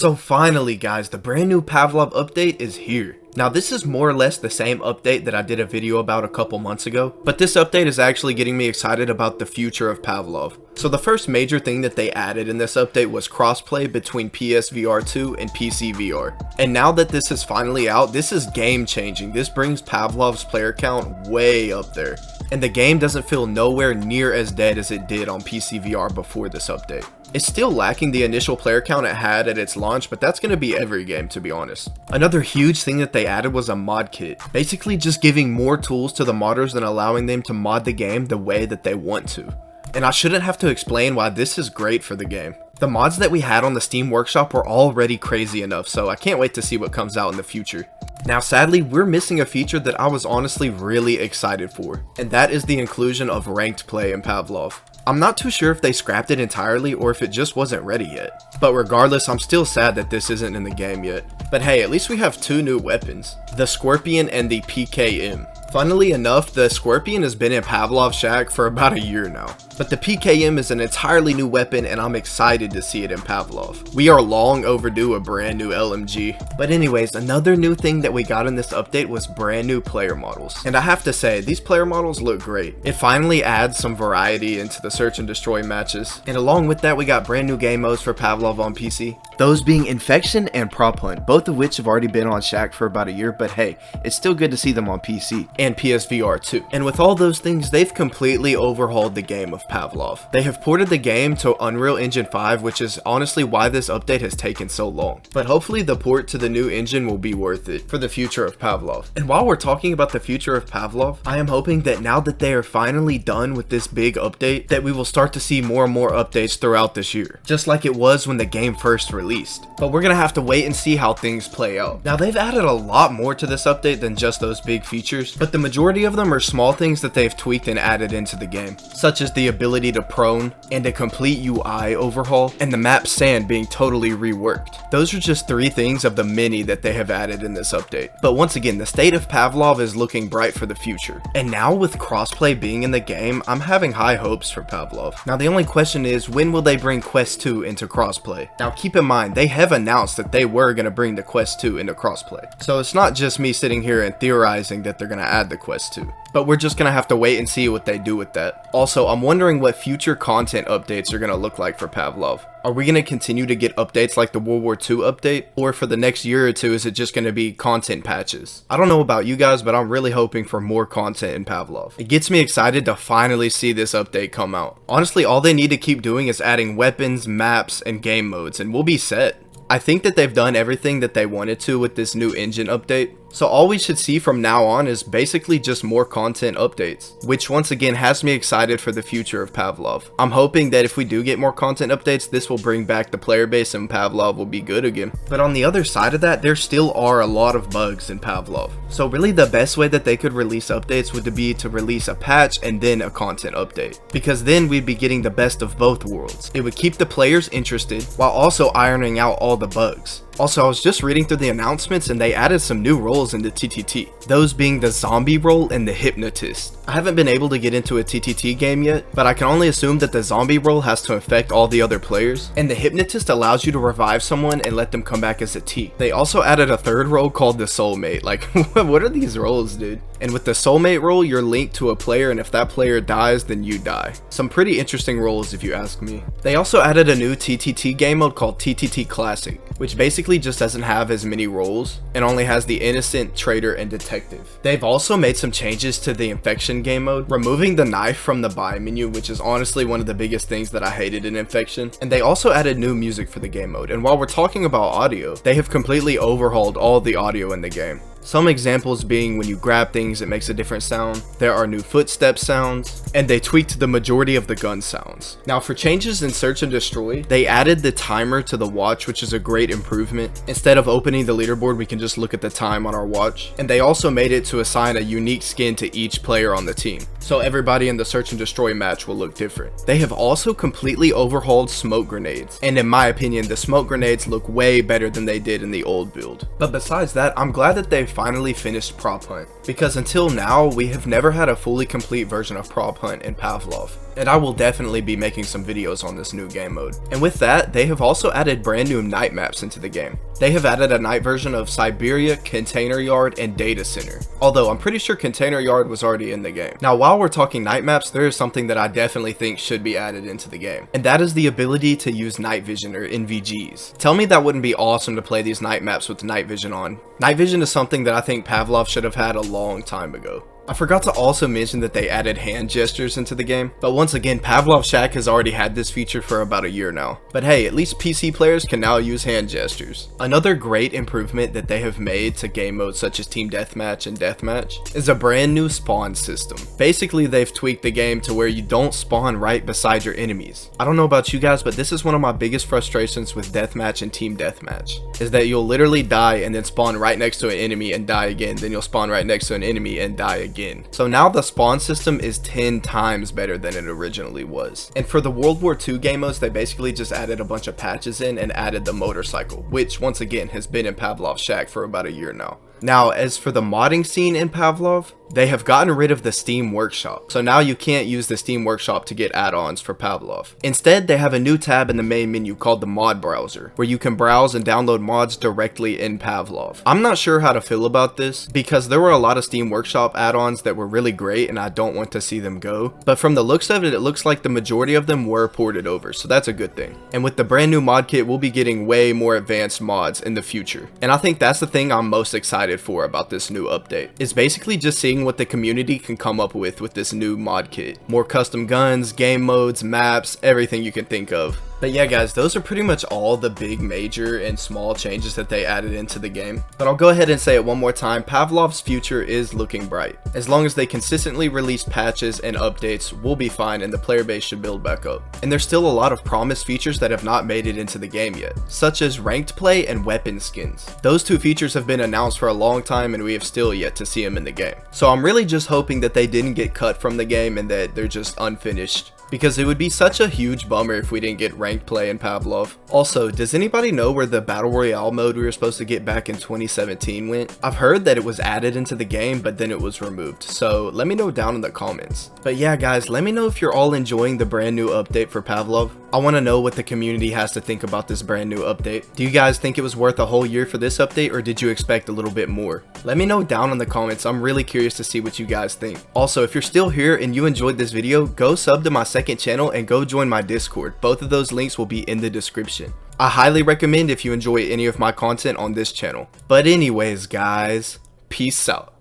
So finally guys, the brand new Pavlov update is here. Now this is more or less the same update that I did a video about a couple months ago, but this update is actually getting me excited about the future of Pavlov. So the first major thing that they added in this update was crossplay between PSVR 2 and PC VR. And now that this is finally out, this is game changing. This brings Pavlov's player count way up there. And the game doesn't feel nowhere near as dead as it did on PC VR before this update. It's still lacking the initial player count it had at its launch, but that's going to be every game, to be honest. Another huge thing that they added was a mod kit, basically just giving more tools to the modders and allowing them to mod the game the way that they want to. And I shouldn't have to explain why this is great for the game. The mods that we had on the Steam Workshop were already crazy enough, so I can't wait to see what comes out in the future. Now sadly, we're missing a feature that I was honestly really excited for, and that is the inclusion of ranked play in Pavlov. I'm not too sure if they scrapped it entirely or if it just wasn't ready yet. But regardless, I'm still sad that this isn't in the game yet. But hey, at least we have two new weapons, the Scorpion and the PKM. Funnily enough, the Scorpion has been in Pavlov's shack for about a year now. But the PKM is an entirely new weapon and I'm excited to see it in Pavlov. We are long overdue a brand new LMG. But anyways, another new thing that we got in this update was brand new player models. And I have to say, these player models look great. It finally adds some variety into the search and destroy matches. And along with that, we got brand new game modes for Pavlov on PC. Those being Infection and Prop Hunt, both of which have already been on Shack for about a year, but hey, it's still good to see them on PC and PSVR 2. And with all those things, they've completely overhauled the game of Pavlov. They have ported the game to Unreal Engine 5, which is honestly why this update has taken so long. But hopefully the port to the new engine will be worth it for the future of Pavlov. And while we're talking about the future of Pavlov, I am hoping that now that they are finally done with this big update, that we will start to see more and more updates throughout this year, just like it was when the game first released. But we're gonna have to wait and see how things play out. Now they've added a lot more to this update than just those big features, but the majority of them are small things that they've tweaked and added into the game, such as the ability to prone and a complete UI overhaul, and the map sand being totally reworked. Those are just 3 things of the many that they have added in this update. But once again, the state of Pavlov is looking bright for the future. And now with crossplay being in the game, I'm having high hopes for Pavlov. Now the only question is, when will they bring Quest 2 into crossplay? Now keep in mind, they have announced that they were going to bring the Quest 2 into crossplay. So it's not just me sitting here and theorizing that they're going to add the Quest 2. But we're just going to have to wait and see what they do with that. Also, I'm wondering what future content updates are going to look like for Pavlov. Are we going to continue to get updates like the World War II update? Or for the next year or two, is it just going to be content patches? I don't know about you guys, but I'm really hoping for more content in Pavlov. It gets me excited to finally see this update come out. Honestly, all they need to keep doing is adding weapons, maps, and game modes, and we'll be set. I think that they've done everything that they wanted to with this new engine update. So all we should see from now on is basically just more content updates, which once again has me excited for the future of Pavlov. I'm hoping that if we do get more content updates, this will bring back the player base and Pavlov will be good again. But on the other side of that, there still are a lot of bugs in Pavlov. So really the best way that they could release updates would be to release a patch and then a content update, because then we'd be getting the best of both worlds. It would keep the players interested while also ironing out all the bugs. Also, I was just reading through the announcements and they added some new roles into TTT, those being the zombie role and the hypnotist. I haven't been able to get into a TTT game yet, but I can only assume that the zombie role has to infect all the other players, and the hypnotist allows you to revive someone and let them come back as a T. They also added a third role called the soulmate. Like, what are these roles, dude? And with the soulmate role, you're linked to a player, and if that player dies, then you die. Some pretty interesting roles if you ask me. They also added a new TTT game mode called TTT Classic, which basically just doesn't have as many roles and only has the innocent, traitor, and detective. They've also made some changes to the infection game mode, removing the knife from the buy menu, which is honestly one of the biggest things that I hated in Infection. And they also added new music for the game mode. And while we're talking about audio, they have completely overhauled all the audio in the game. Some examples being when you grab things, it makes a different sound. There are new footstep sounds, and they tweaked the majority of the gun sounds. Now for changes in Search and Destroy, they added the timer to the watch, which is a great improvement. Instead of opening the leaderboard, we can just look at the time on our watch. And they also made it to assign a unique skin to each player on the team, so everybody in the Search and Destroy match will look different. They have also completely overhauled smoke grenades, and in my opinion, the smoke grenades look way better than they did in the old build. But besides that, I'm glad that they've finally finished Prop Hunt, because until now, we have never had a fully complete version of Prop Hunt in Pavlov, and I will definitely be making some videos on this new game mode. And with that, they have also added brand new night maps into the game. They have added a night version of Siberia, Container Yard, and Data Center, although I'm pretty sure Container Yard was already in the game. Now, while we're talking night maps, there is something that I definitely think should be added into the game, and that is the ability to use night vision or NVGs. Tell me that wouldn't be awesome to play these night maps with night vision on. Night vision is something that I think Pavlov should have had a long time ago. I forgot to also mention that they added hand gestures into the game, but once again, Pavlov Shack has already had this feature for about a year now. But hey, at least PC players can now use hand gestures. Another great improvement that they have made to game modes such as Team Deathmatch and Deathmatch is a brand new spawn system. Basically, they've tweaked the game to where you don't spawn right beside your enemies. I don't know about you guys, but this is one of my biggest frustrations with Deathmatch and Team Deathmatch, is that you'll literally die and then spawn right next to an enemy and die again, then you'll spawn right next to an enemy and die again. So now the spawn system is 10 times better than it originally was. And for the World War II game modes, they basically just added a bunch of patches in and added the motorcycle, which once again has been in Pavlov Shack for about a year now. Now, as for the modding scene in Pavlov, they have gotten rid of the Steam Workshop, so now you can't use the Steam Workshop to get add-ons for Pavlov. Instead, they have a new tab in the main menu called the Mod Browser, where you can browse and download mods directly in Pavlov. I'm not sure how to feel about this, because there were a lot of Steam Workshop add-ons that were really great and I don't want to see them go, but from the looks of it, it looks like the majority of them were ported over, so that's a good thing. And with the brand new mod kit, we'll be getting way more advanced mods in the future, and I think that's the thing I'm most excited for about this new update, is basically just seeing what the community can come up with this new mod kit. More custom guns, game modes, maps, everything you can think of. But yeah guys, those are pretty much all the big major and small changes that they added into the game. But I'll go ahead and say it one more time, Pavlov's future is looking bright. As long as they consistently release patches and updates, we'll be fine and the player base should build back up. And there's still a lot of promised features that have not made it into the game yet, such as ranked play and weapon skins. Those two features have been announced for a long time and we have still yet to see them in the game. So I'm really just hoping that they didn't get cut from the game and that they're just unfinished, because it would be such a huge bummer if we didn't get ranked play in Pavlov. Also, does anybody know where the Battle Royale mode we were supposed to get back in 2017 went? I've heard that it was added into the game, but then it was removed, so let me know down in the comments. But yeah guys, let me know if you're all enjoying the brand new update for Pavlov. I want to know what the community has to think about this brand new update. Do you guys think it was worth a whole year for this update, or did you expect a little bit more? Let me know down in the comments. I'm really curious to see what you guys think. Also, if you're still here and you enjoyed this video, go sub to my second channel and go join my Discord. Both of those links will be in the description. I highly recommend if you enjoy any of my content on this channel. But anyways guys, peace out.